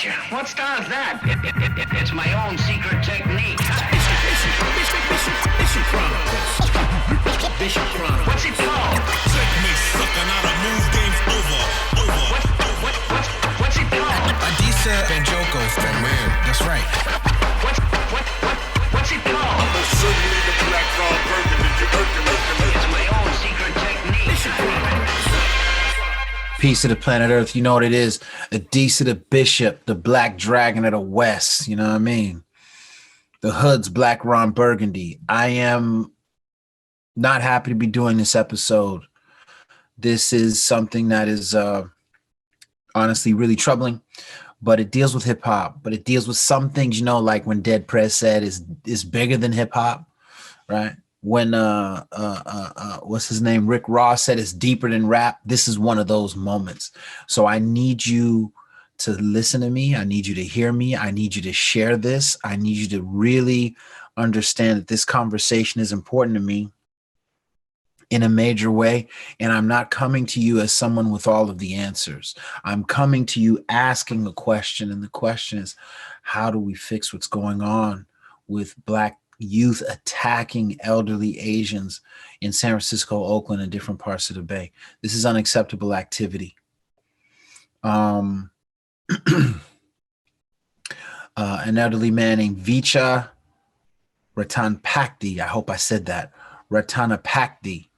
gotcha. What style is that? It's my own secret technique. Bishop Chronicles. What's it called? Checkmate, sucker, now the move game's over. What's it called? Adisa and Joko from Real. That's right. What's it called? Certainly the black card burgundy. It's my own secret technique. Bishop Chronicles. Peace to the planet Earth. You know what it is. Adisa the Bishop, the Black Dragon of the West. You know what I mean? The Hood's Black Ron Burgundy. I am not happy to be doing this episode. This is something that is honestly really troubling, but it deals with hip hop. But it deals with some things, you know, like when Dead Prez said is bigger than hip hop, right? When what's his name, Rick Ross said it's deeper than rap. This is one of those moments. So I need you to listen to me. I need you to hear me. I need you to share this. I need you to really understand that this conversation is important to me in a major way. And I'm not coming to you as someone with all of the answers. I'm coming to you asking a question. And the question is, how do we fix what's going on with Black youth attacking elderly Asians in San Francisco, Oakland, and different parts of the Bay? This is unacceptable activity. An elderly man named Vicha Ratanapakdee, I hope I said that, Ratanapakdee,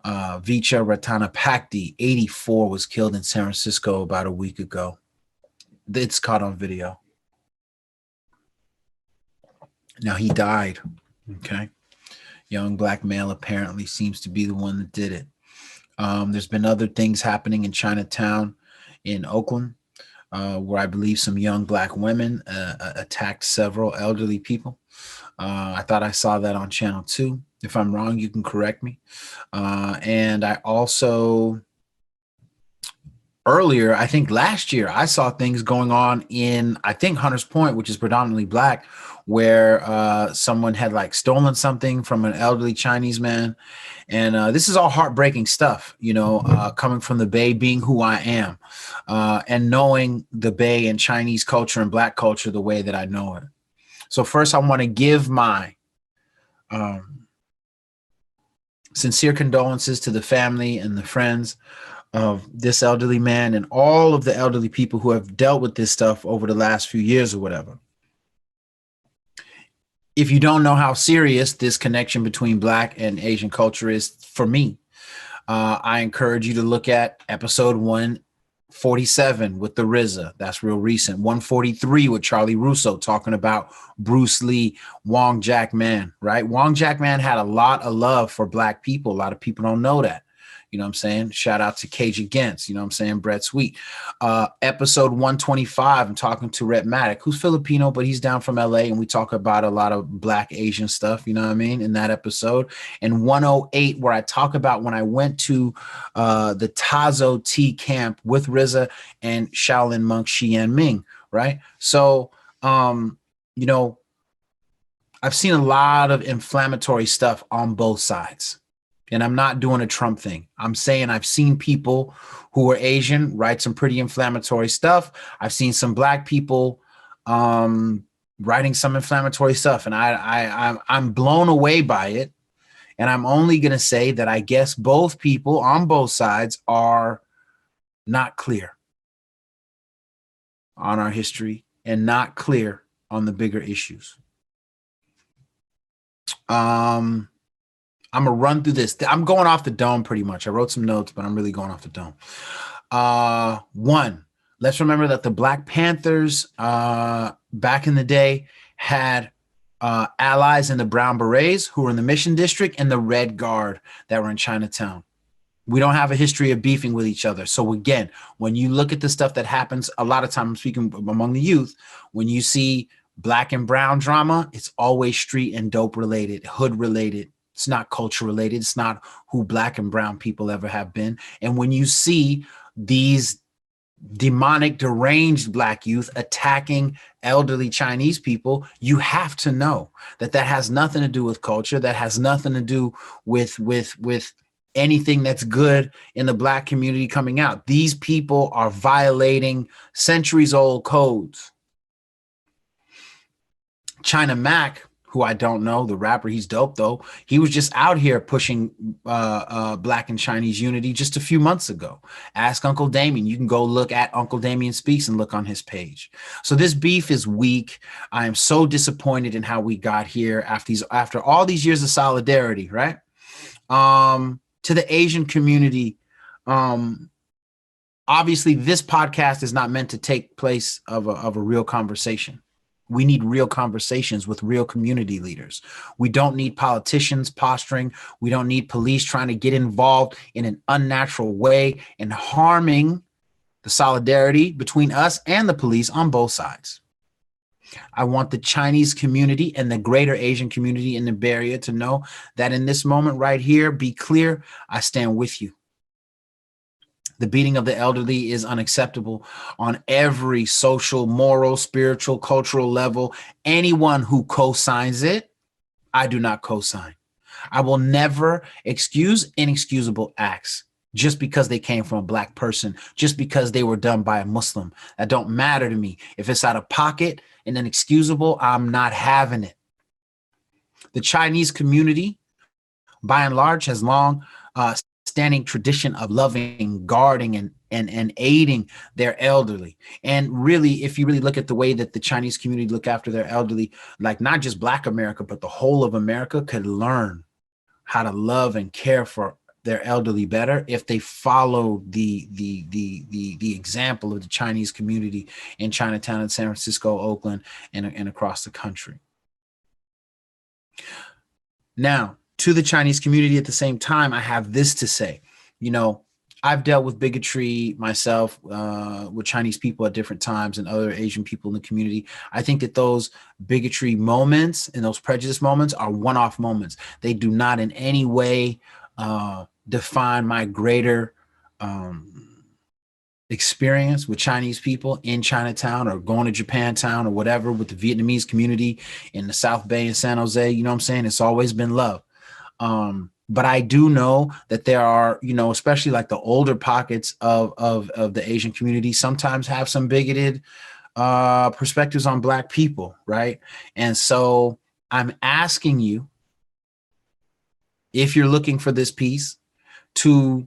Vicha Ratanapakdee, 84, was killed in San Francisco about a week ago. It's caught on video. Now, he died, okay? Young Black male apparently seems to be the one that did it. There's been other things happening in Chinatown in Oakland, where I believe some young Black women attacked several elderly people. I thought I saw that on Channel 2. If I'm wrong, you can correct me. And I also, earlier, I think last year, I saw things going on in, I think, Hunters Point, which is predominantly Black, where someone had like stolen something from an elderly Chinese man. And this is all heartbreaking stuff, you know, coming from the Bay, being who I am, and knowing the Bay and Chinese culture and Black culture the way that I know it. So first, I want to give my sincere condolences to the family and the friends of this elderly man and all of the elderly people who have dealt with this stuff over the last few years or whatever. If you don't know how serious this connection between Black and Asian culture is for me, I encourage you to look at episode 147 with the RZA. That's real recent. 143 with Charlie Russo talking about Bruce Lee, Wong Jack Man, right? Wong Jack Man had a lot of love for Black people. A lot of people don't know that. You know what I'm saying? Shout out to Cage Against, you know what I'm saying? Brett Sweet. Episode 125, I'm talking to Rhett Maddock, who's Filipino, but he's down from LA, and we talk about a lot of Black Asian stuff, you know what I mean, in that episode. And 108, where I talk about when I went to the Tazo Tea camp with RZA and Shaolin monk Xian Ming, right? So, you know, I've seen a lot of inflammatory stuff on both sides. And I'm not doing a Trump thing. I'm saying I've seen people who are Asian write some pretty inflammatory stuff. I've seen some Black people writing some inflammatory stuff. And I'm blown away by it. And I'm only going to say that I guess both people on both sides are not clear on our history and not clear on the bigger issues. I'm going to run through this. I'm going off the dome pretty much. I wrote some notes, but I'm really going off the dome. One, let's remember that the Black Panthers back in the day had allies in the Brown Berets who were in the Mission District and the Red Guard that were in Chinatown. We don't have a history of beefing with each other. So again, when you look at the stuff that happens, a lot of times I'm speaking among the youth, when you see Black and brown drama, it's always street and dope related, hood related. It's not culture related. It's not who Black and brown people ever have been. And when you see these demonic, deranged Black youth attacking elderly Chinese people, you have to know that that has nothing to do with culture. That has nothing to do with anything that's good in the Black community coming out. These people are violating centuries-old codes. China Mac, who I don't know, the rapper, he's dope though. He was just out here pushing Black and Chinese unity just a few months ago. Ask Uncle Damien. You can go look at Uncle Damien Speaks and look on his page. So this beef is weak. I am so disappointed in how we got here after all these years of solidarity, right? To the Asian community, obviously this podcast is not meant to take place of a real conversation. We need real conversations with real community leaders. We don't need politicians posturing. We don't need police trying to get involved in an unnatural way and harming the solidarity between us and the police on both sides. I want the Chinese community and the greater Asian community in the Bay Area to know that in this moment right here, be clear, I stand with you. The beating of the elderly is unacceptable on every social, moral, spiritual, cultural level. Anyone who co-signs it, I do not co-sign. I will never excuse inexcusable acts just because they came from a Black person, just because they were done by a Muslim. That don't matter to me. If it's out of pocket and inexcusable, I'm not having it. The Chinese community, by and large, has long standing tradition of loving, guarding, and aiding their elderly. And really, if you really look at the way that the Chinese community look after their elderly, like not just Black America, but the whole of America could learn how to love and care for their elderly better if they follow the example of the Chinese community in Chinatown and San Francisco, Oakland, and across the country. Now, to the Chinese community at the same time, I have this to say. You know, I've dealt with bigotry myself with Chinese people at different times and other Asian people in the community. I think that those bigotry moments and those prejudice moments are one-off moments. They do not in any way define my greater experience with Chinese people in Chinatown or going to Japantown or whatever with the Vietnamese community in the South Bay and San Jose. You know what I'm saying? It's always been love. But I do know that there are, you know, especially like the older pockets of the Asian community sometimes have some bigoted perspectives on Black people, right? And so I'm asking you, if you're looking for this piece, to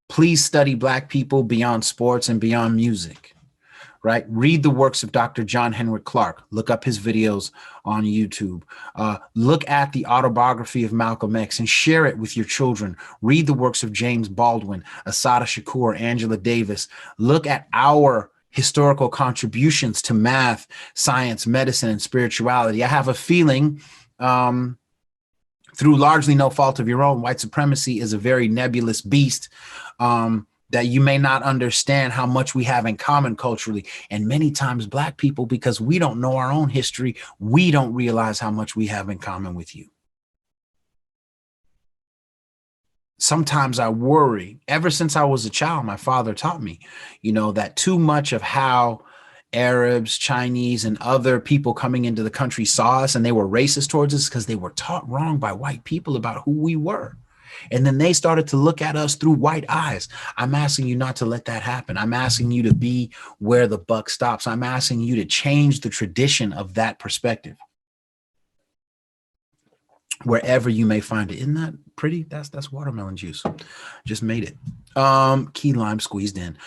please study Black people beyond sports and beyond music, right? Read the works of Dr. John Henrik Clarke. Look up his videos on YouTube. Look at the autobiography of Malcolm X and share it with your children. Read the works of James Baldwin, Assata Shakur, Angela Davis. Look at our historical contributions to math, science, medicine, and spirituality. I have a feeling through largely no fault of your own, white supremacy is a very nebulous beast that you may not understand how much we have in common culturally. And many times Black people, because we don't know our own history, we don't realize how much we have in common with you. Sometimes I worry, ever since I was a child, my father taught me, you know, that too much of how Arabs, Chinese, and other people coming into the country saw us and they were racist towards us because they were taught wrong by white people about who we were. And then they started to look at us through white eyes. I'm asking you not to let that happen. I'm asking you to be where the buck stops. I'm asking you to change the tradition of that perspective, wherever you may find it. Isn't that pretty? That's watermelon juice. Just made it. Key lime squeezed in.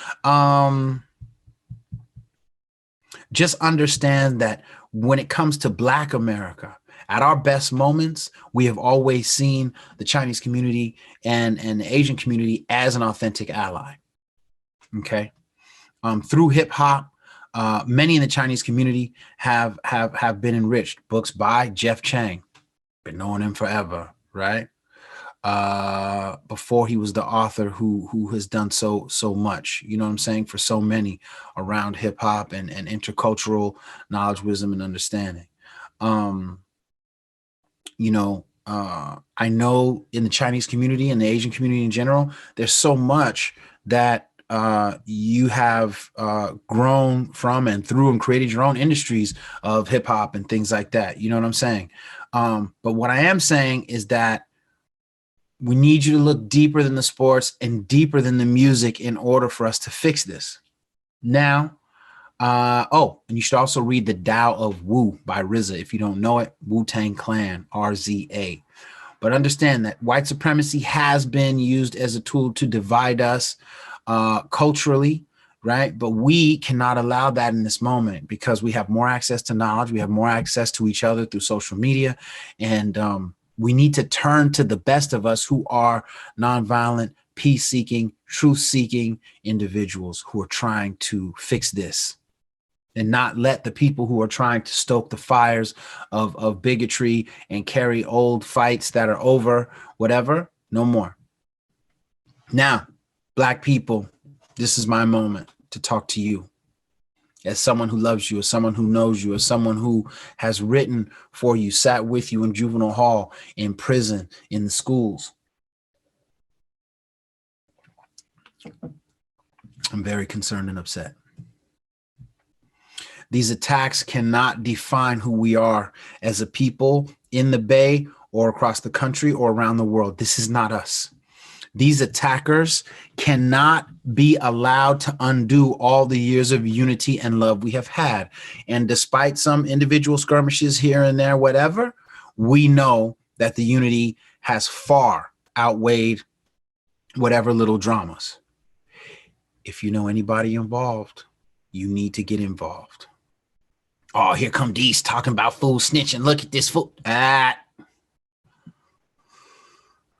Just understand that when it comes to Black America, at our best moments, we have always seen the Chinese community and the Asian community as an authentic ally. Okay. Through hip hop, many in the Chinese community have been enriched. Books by Jeff Chang, been knowing him forever, right? Before he was the author who has done so much, you know what I'm saying, for so many around hip hop and intercultural knowledge, wisdom, and understanding. I know in the Chinese community and the Asian community in general, there's so much that you have grown from and through and created your own industries of hip hop and things like that. You know what I'm saying? But what I am saying is that We need you to look deeper than the sports and deeper than the music in order for us to fix this. Now, and you should also read The Tao of Wu by RZA. If you don't know it, Wu-Tang Clan, RZA. But understand that white supremacy has been used as a tool to divide us culturally, right? But we cannot allow that in this moment because we have more access to knowledge. We have more access to each other through social media. And we need to turn to the best of us who are nonviolent, peace-seeking, truth-seeking individuals who are trying to fix this, and not let the people who are trying to stoke the fires of bigotry and carry old fights that are over, whatever, no more. Now, Black people, this is my moment to talk to you as someone who loves you, as someone who knows you, as someone who has written for you, sat with you in juvenile hall, in prison, in the schools. I'm very concerned and upset. These attacks cannot define who we are as a people in the Bay or across the country or around the world. This is not us. These attackers cannot be allowed to undo all the years of unity and love we have had. And despite some individual skirmishes here and there, whatever, we know that the unity has far outweighed whatever little dramas. If you know anybody involved, you need to get involved. Oh, here come Dees talking about fool snitching. Look at this fool.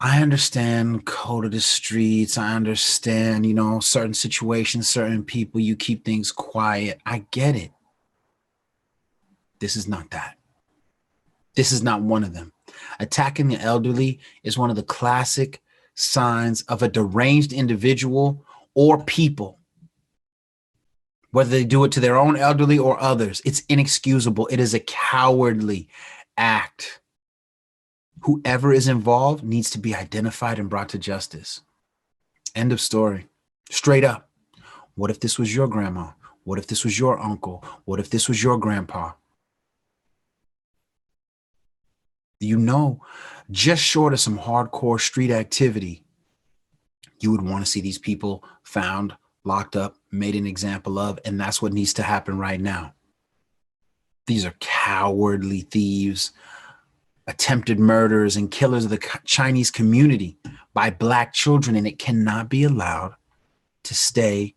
I understand code of the streets. I understand, certain situations, certain people, you keep things quiet. I get it. This is not that. This is not one of them. Attacking the elderly is one of the classic signs of a deranged individual or people. Whether they do it to their own elderly or others, it's inexcusable. It is a cowardly act. Whoever is involved needs to be identified and brought to justice. End of story. Straight up. What if this was your grandma? What if this was your uncle? What if this was your grandpa? Just short of some hardcore street activity, you would want to see these people found, locked up, made an example of, and that's what needs to happen right now. These are cowardly thieves, attempted murderers and killers of the Chinese community by Black children, and it cannot be allowed to stay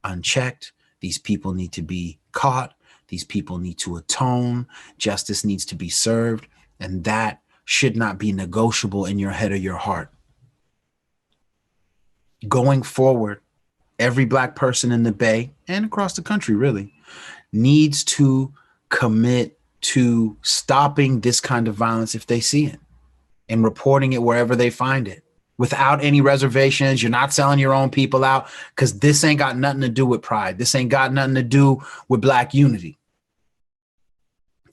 unchecked. These people need to be caught. These people need to atone. Justice needs to be served, and that should not be negotiable in your head or your heart. Going forward, every Black person in the Bay and across the country really needs to commit to stopping this kind of violence if they see it and reporting it wherever they find it without any reservations. You're not selling your own people out because this ain't got nothing to do with pride. This ain't got nothing to do with Black unity.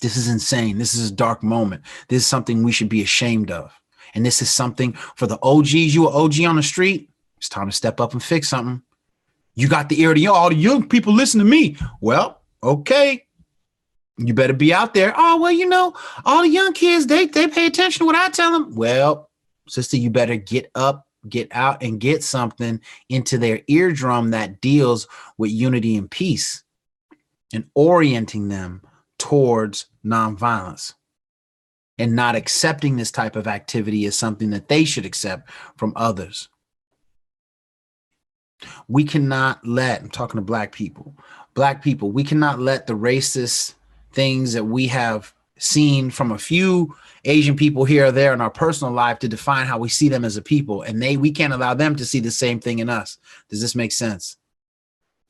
This is insane. This is a dark moment. This is something we should be ashamed of. And this is something for the OGs. You an OG on the street. It's time to step up and fix something. You got the ear to all the young people listen to me. Well, okay. You better be out there. Oh, well, all the young kids, they pay attention to what I tell them. Well, sister, you better get up, get out, and get something into their eardrum that deals with unity and peace and orienting them towards nonviolence and not accepting this type of activity as something that they should accept from others. We cannot let, I'm talking to Black people, we cannot let the racist things that we have seen from a few Asian people here or there in our personal life to define how we see them as a people. And we can't allow them to see the same thing in us. Does this make sense?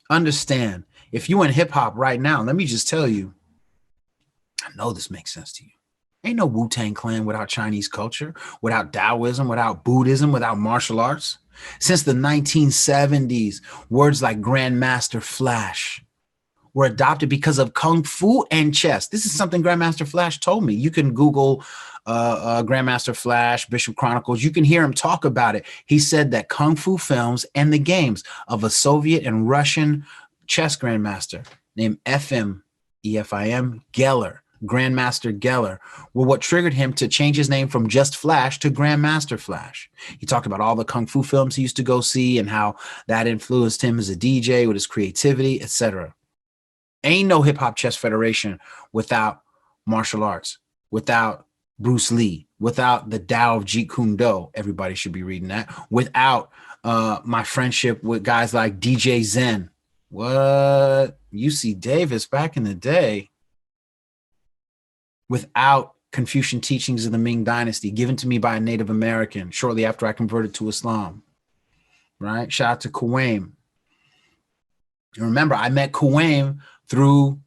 Understand, if you in hip hop right now, let me just tell you, I know this makes sense to you. Ain't no Wu-Tang Clan without Chinese culture, without Taoism, without Buddhism, without martial arts. Since the 1970s, words like Grandmaster Flash were adopted because of Kung Fu and chess. This is something Grandmaster Flash told me. You can Google Grandmaster Flash, Bishop Chronicles. You can hear him talk about it. He said that Kung Fu films and the games of a Soviet and Russian chess grandmaster named Efim Geller Grandmaster Geller were what triggered him to change his name from just Flash to Grandmaster Flash. He talked about all the kung fu films he used to go see and how that influenced him as a DJ with his creativity, etc. Ain't no hip hop chess federation without martial arts, without Bruce Lee, without the Tao of Jeet Kune Do. Everybody should be reading that. Without my friendship with guys like DJ Zen. What? UC Davis back in the day. Without Confucian teachings of the Ming Dynasty given to me by a Native American shortly after I converted to Islam. Right? Shout out to Kuwait. Remember, I met Kuwait through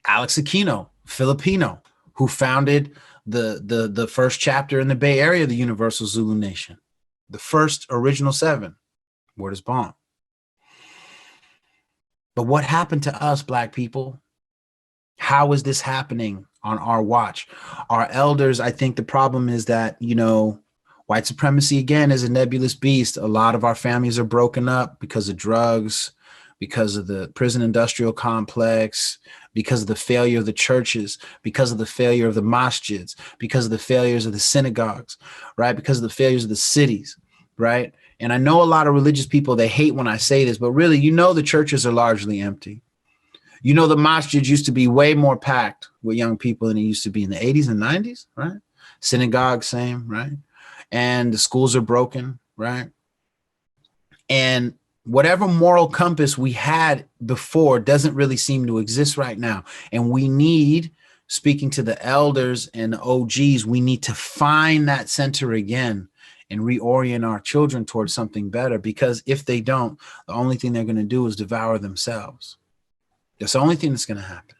Alex Aquino, Filipino, who founded the first chapter in the Bay Area of the Universal Zulu Nation. The first original 7. Word is bomb. But what happened to us, Black people? How is this happening on our watch? Our elders, I think the problem is that, white supremacy, again, is a nebulous beast. A lot of our families are broken up because of drugs, because of the prison industrial complex, because of the failure of the churches, because of the failure of the masjids, because of the failures of the synagogues, right? Because of the failures of the cities, right? And I know a lot of religious people, they hate when I say this, but really, the churches are largely empty. The masjids used to be way more packed with young people than it used to be in the 80s and 90s, right? Synagogue, same, right? And the schools are broken, right? And whatever moral compass we had before doesn't really seem to exist right now. And we need, speaking to the elders and the OGs, we need to find that center again and reorient our children towards something better, because if they don't, the only thing they're going to do is devour themselves. That's the only thing that's going to happen,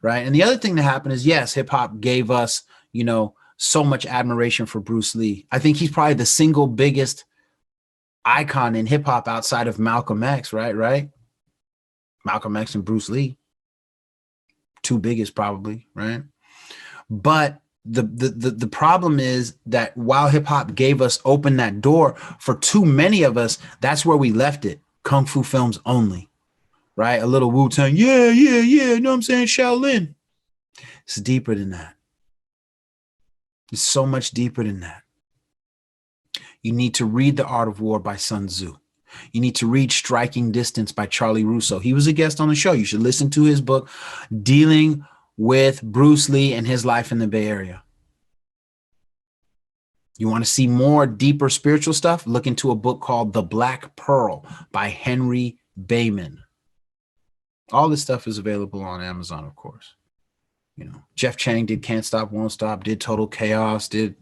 right? And the other thing that happened is, yes, hip hop gave us, so much admiration for Bruce Lee. I think he's probably the single biggest icon in hip hop outside of Malcolm X, right? Malcolm X and Bruce Lee, 2 biggest probably, right? But the problem is that while hip hop gave us, opened that door, for too many of us, that's where we left it. Kung fu films only, right? A little Wu-Tang, yeah, you know what I'm saying? Shaolin. It's deeper than that. It's so much deeper than that. You need to read The Art of War by Sun Tzu. You need to read Striking Distance by Charlie Russo. He was a guest on the show. You should listen to his book dealing with Bruce Lee and his life in the Bay Area. You want to see more deeper spiritual stuff? Look into a book called The Black Pearl by Henry Bayman. All this stuff is available on Amazon, of course. Jeff Chang did Can't Stop, Won't Stop, did Total Chaos, did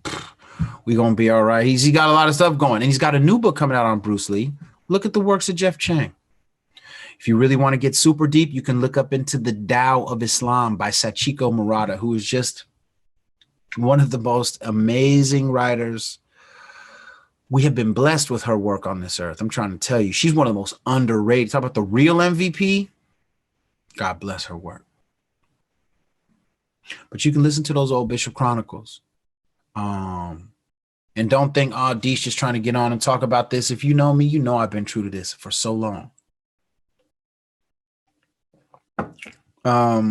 We Gonna Be All Right. He's got a lot of stuff going, and he's got a new book coming out on Bruce Lee. Look at the works of Jeff Chang. If you really want to get super deep, you can look up into The Tao of Islam by Sachiko Murata, who is just one of the most amazing writers. We have been blessed with her work on this earth. I'm trying to tell you, she's one of the most underrated. Talk about the real MVP. God bless her work. But you can listen to those old Bishop Chronicles. And don't think, Dee's just trying to get on and talk about this. If you know me, you know I've been true to this for so long. How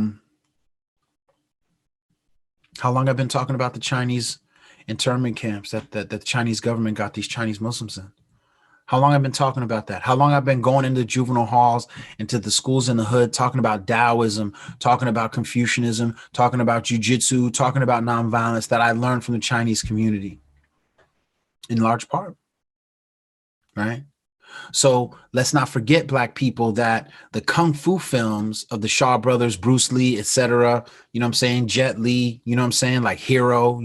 long I've been talking about the Chinese internment camps that the Chinese government got these Chinese Muslims in? How long I've been talking about that? How long I've been going into juvenile halls, into the schools in the hood, talking about Taoism, talking about Confucianism, talking about jujitsu, talking about nonviolence that I learned from the Chinese community, in large part, right? So let's not forget, Black people, that the Kung Fu films of the Shaw brothers, Bruce Lee, etc., Jet Li, like Hero,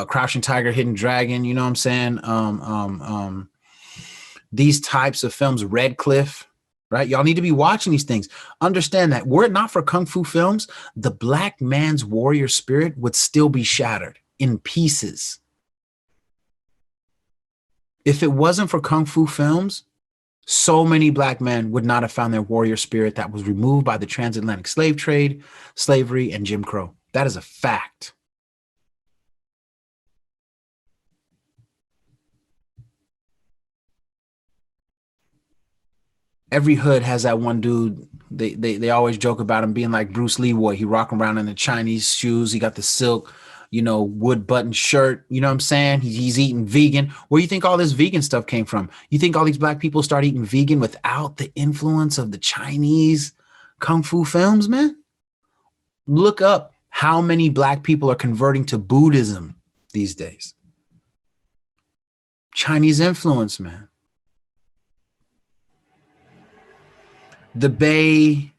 Crouching Tiger, Hidden Dragon, these types of films, Red Cliff, right? Y'all need to be watching these things. Understand that were it not for Kung Fu films, the Black man's warrior spirit would still be shattered in pieces. If it wasn't for Kung Fu films, so many Black men would not have found their warrior spirit that was removed by the transatlantic slave trade, slavery, and Jim Crow. That is a fact. every hood has that one dude. They always joke about him being like Bruce Leroy. He rocking around in the Chinese shoes. He got the silk, wood button shirt. You know what I'm saying? He's eating vegan. Where do you think all this vegan stuff came from? You think all these black people start eating vegan without the influence of the Chinese kung fu films, man? Look up how many black people are converting to Buddhism these days. Chinese influence, man. The Bay,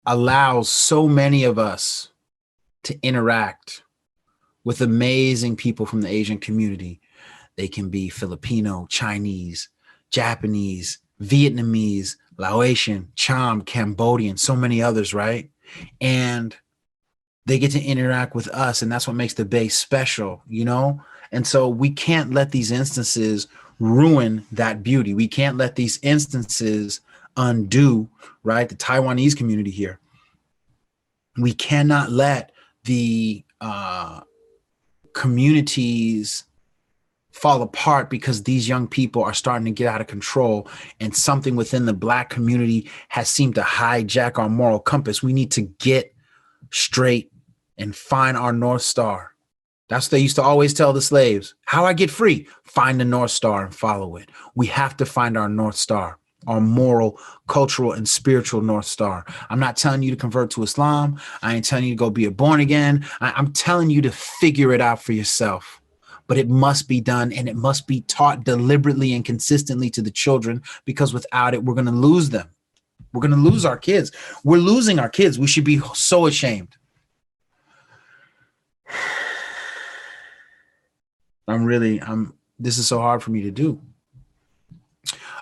allows so many of us to interact with amazing people from the Asian community. They can be Filipino, Chinese, Japanese, Vietnamese, Laotian, Cham, Cambodian, so many others, right? And they get to interact with us, and that's what makes the Bay special, And so we can't let these instances ruin that beauty. We can't let these instances undo, right? The Taiwanese community here. We cannot let the communities fall apart because these young people are starting to get out of control, and something within the Black community has seemed to hijack our moral compass. We need to get straight and find our North Star. That's what they used to always tell the slaves. How I get free? Find the North Star and follow it. We have to find our North Star, our moral, cultural, and spiritual North Star. I'm not telling you to convert to Islam. I ain't telling you to go be a born again. I'm telling you to figure it out for yourself. But it must be done, and it must be taught deliberately and consistently to the children, because without it, we're going to lose them. We're going to lose our kids. We're losing our kids. We should be so ashamed. This is so hard for me to do.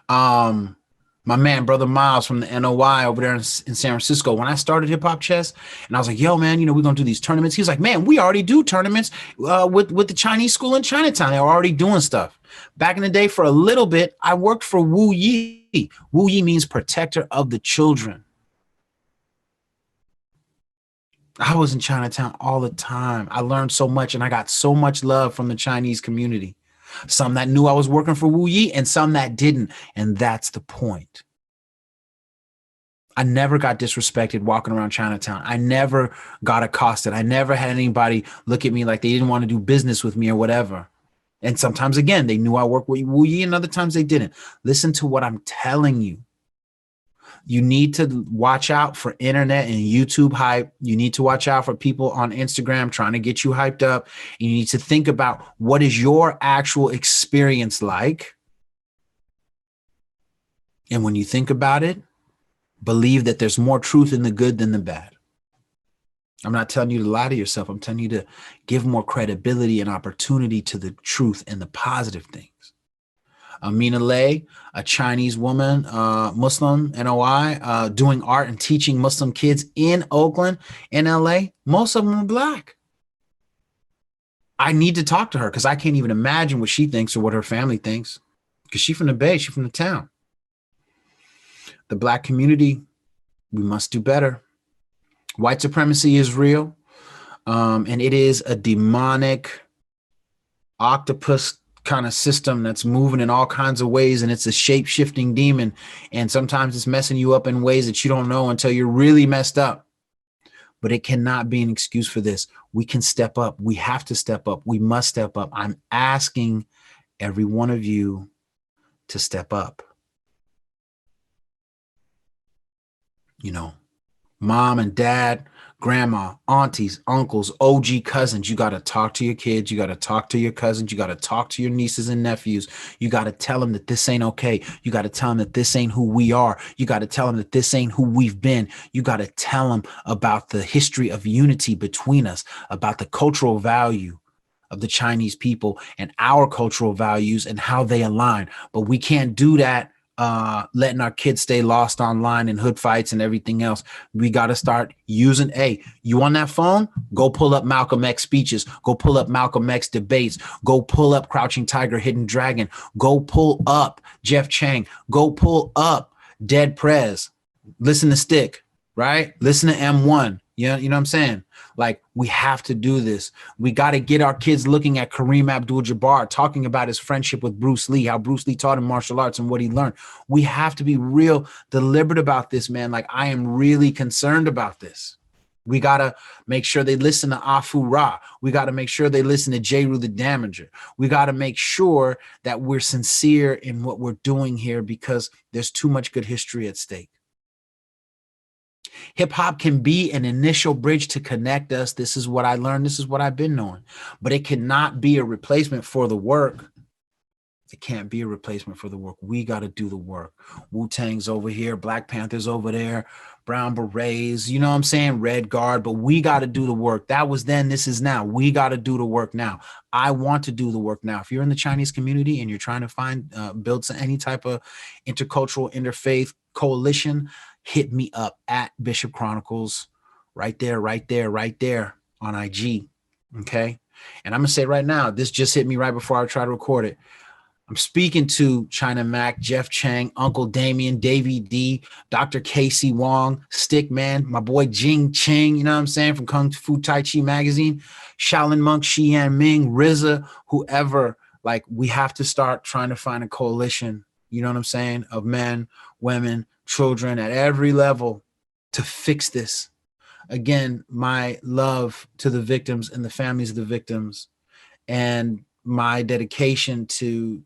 My man, Brother Miles from the NOI over there in San Francisco, when I started Hip Hop Chess, and I was like, yo, man, we're going to do these tournaments. He was like, man, we already do tournaments with the Chinese school in Chinatown. They were already doing stuff. Back in the day, for a little bit, I worked for Wu Yi. Wu Yi means protector of the children. I was in Chinatown all the time. I learned so much, and I got so much love from the Chinese community. Some that knew I was working for Wu Yi and some that didn't. And that's the point. I never got disrespected walking around Chinatown. I never got accosted. I never had anybody look at me like they didn't want to do business with me or whatever. And sometimes, again, they knew I worked with Wu Yi, and other times they didn't. Listen to what I'm telling you. You need to watch out for internet and YouTube hype. You need to watch out for people on Instagram trying to get you hyped up. You need to think about, what is your actual experience like? And when you think about it, believe that there's more truth in the good than the bad. I'm not telling you to lie to yourself. I'm telling you to give more credibility and opportunity to the truth and the positive things. Amina Lay, a Chinese woman, Muslim, NOI, doing art and teaching Muslim kids in Oakland, in LA. Most of them are Black. I need to talk to her because I can't even imagine what she thinks or what her family thinks, because she's from the Bay, she's from the town. The Black community, we must do better. White supremacy is real, and it is a demonic octopus kind of system that's moving in all kinds of ways, and it's a shape-shifting demon, and sometimes it's messing you up in ways that you don't know until you're really messed up. But it cannot be an excuse for this. We can step up. We have to step up. We must step up. I'm asking every one of you to step up. Mom and dad, grandma, aunties, uncles, OG cousins, you got to talk to your kids. You got to talk to your cousins. You got to talk to your nieces and nephews. You got to tell them that this ain't okay. You got to tell them that this ain't who we are. You got to tell them that this ain't who we've been. You got to tell them about the history of unity between us, about the cultural value of the Chinese people and our cultural values and how they align. But we can't do that letting our kids stay lost online in hood fights and everything else. We got to start using, you on that phone? Go pull up Malcolm X speeches. Go pull up Malcolm X debates. Go pull up Crouching Tiger, Hidden Dragon. Go pull up Jeff Chang. Go pull up Dead Prez. Listen to Stick, right? Listen to M1. You know what I'm saying? Like, we have to do this. We got to get our kids looking at Kareem Abdul-Jabbar, talking about his friendship with Bruce Lee, how Bruce Lee taught him martial arts and what he learned. We have to be real deliberate about this, man. Like, I am really concerned about this. We got to make sure they listen to Afu Ra. We got to make sure they listen to Jeru the Damager. We got to make sure that we're sincere in what we're doing here, because there's too much good history at stake. Hip hop can be an initial bridge to connect us. This is what I learned. This is what I've been knowing. But it cannot be a replacement for the work. It can't be a replacement for the work. We got to do the work. Wu-Tang's over here. Black Panther's over there. Brown Berets. You know what I'm saying? Red Guard. But we got to do the work. That was then. This is now. We got to do the work now. I want to do the work now. If you're in the Chinese community and you're trying to find, build any type of intercultural, interfaith coalition, hit me up at Bishop Chronicles, right there on IG. Okay. And I'm going to say right now, this just hit me right before I try to record it. I'm speaking to China Mac, Jeff Chang, Uncle Damien, Davey D, Dr. Casey Wong, Stickman, my boy Jing Ching, you know what I'm saying, from Kung Fu Tai Chi magazine, Shaolin Monk, Xian Ming, RZA, whoever. Like, we have to start trying to find a coalition, you know what I'm saying, of men, women, children at every level to fix this. Again, my love to the victims and the families of the victims, and my dedication to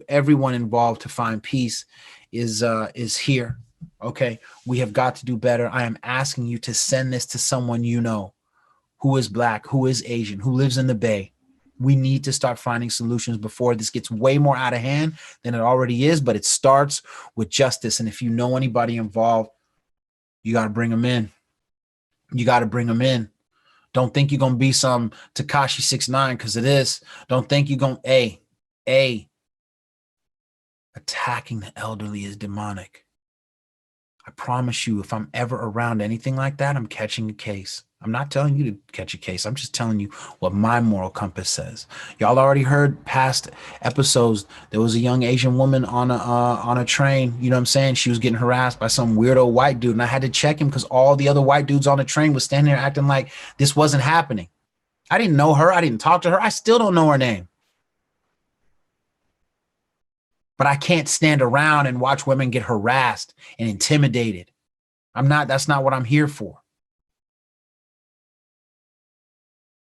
everyone involved to find peace is here. Okay, we have got to do better. I am asking you to send this to someone you know who is Black, who is Asian, who lives in the Bay. We need to start finding solutions before this gets way more out of hand than it already is, but it starts with justice. And if you know anybody involved, you got to bring them in. You got to bring them in. Don't think you're going to be some Tekashi 6ix9ine because of this. Don't think you're going to, attacking the elderly is demonic. I promise you, if I'm ever around anything like that, I'm catching a case. I'm not telling you to catch a case. I'm just telling you what my moral compass says. Y'all already heard past episodes. There was a young Asian woman on a train. You know what I'm saying? She was getting harassed by some weirdo white dude. And I had to check him because all the other white dudes on the train was standing there acting like this wasn't happening. I didn't know her. I didn't talk to her. I still don't know her name. But I can't stand around and watch women get harassed and intimidated. That's not what I'm here for.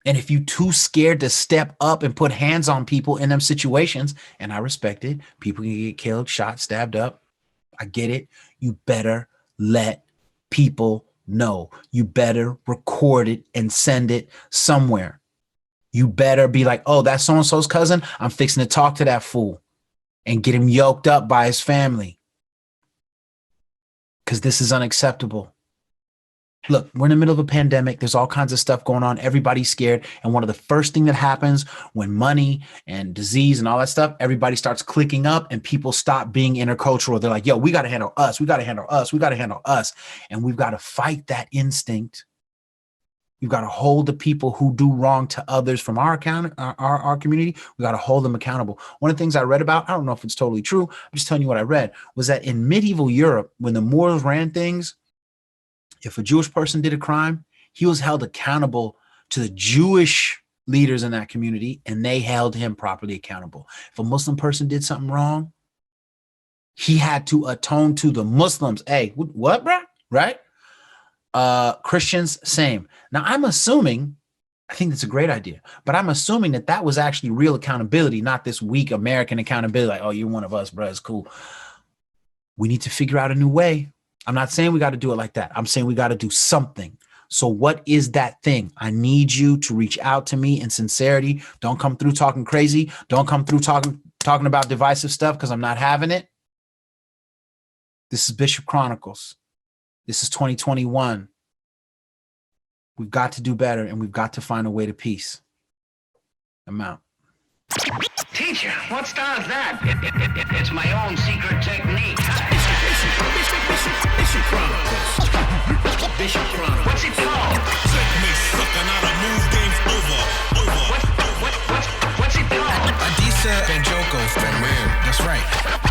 And if you too scared to step up and put hands on people in them situations, and I respect it, people can get killed, shot, stabbed up. I get it. You better let people know. You better record it and send it somewhere. You better be like, oh, that's so-and-so's cousin. I'm fixing to talk to that fool and get him yoked up by his family. Because this is unacceptable. Look, we're in the middle of a pandemic. There's all kinds of stuff going on. Everybody's scared. And one of the first things that happens when money and disease and all that stuff, everybody starts clicking up and people stop being intercultural. They're like, yo, we got to handle us. We got to handle us. We got to handle us. And we've got to fight that instinct. You've got to hold the people who do wrong to others from our community. We got to hold them accountable. One of the things I read about, I don't know if it's totally true, I'm just telling you what I read, was that in medieval Europe, when the Moors ran things, if a Jewish person did a crime, he was held accountable to the Jewish leaders in that community, and they held him properly accountable. If a Muslim person did something wrong, he had to atone to the Muslims. Hey, what, bro? Right? Christians, same. Now, I'm assuming, I think that's a great idea, but I'm assuming that that was actually real accountability, not this weak American accountability, like, oh, you're one of us, bro, it's cool. We need to figure out a new way. I'm not saying we got to do it like that. I'm saying we got to do something. So what is that thing? I need you to reach out to me in sincerity. Don't come through talking crazy. Don't come through talking about divisive stuff, because I'm not having it. This is Bishop Chronicles. This is 2021. We've got to do better, and we've got to find a way to peace. I'm out. Teacher, what style is that? It's my own secret technique. Bishop Chronicles. Bishop Chronicles. What's it called? Checkmate, sucker, now the move game's over. What's it called? Adisa the Bishop. That's right.